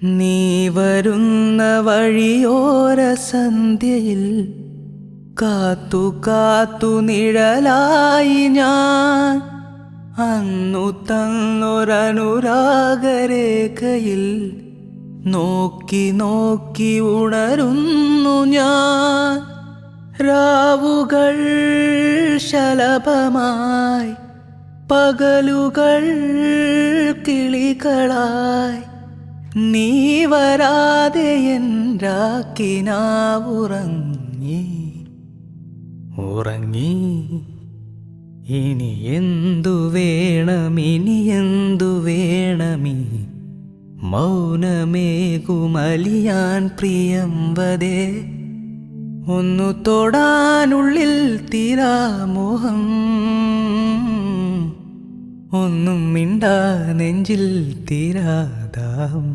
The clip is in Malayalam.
നീ വരുന്ന വഴിയോര സന്ധ്യയിൽ കാത്തു കാത്തു നിഴലായി ഞാൻ അന്നു തന്നൊരനുരാഗരേഖയിൽ നോക്കി നോക്കി ഉണരുന്നു ഞാൻ. രാവുകൾ ശലഭമായി, പകലുകൾ കിളികളായി, നീ വരാതെ എൻ രാക്കിനാവുറങ്ങി ഉറങ്ങി. ഇനി എന്തു വേണം, ഇനി എന്തു വേണമീ മൗനമേകുമലിയാൻ പ്രിയംവദേ. ഒന്നു തൊടാനുള്ളിൽ തീരാമോഹം, ഒന്നും മിണ്ടാ നെഞ്ചിൽ തീരാദാഹം.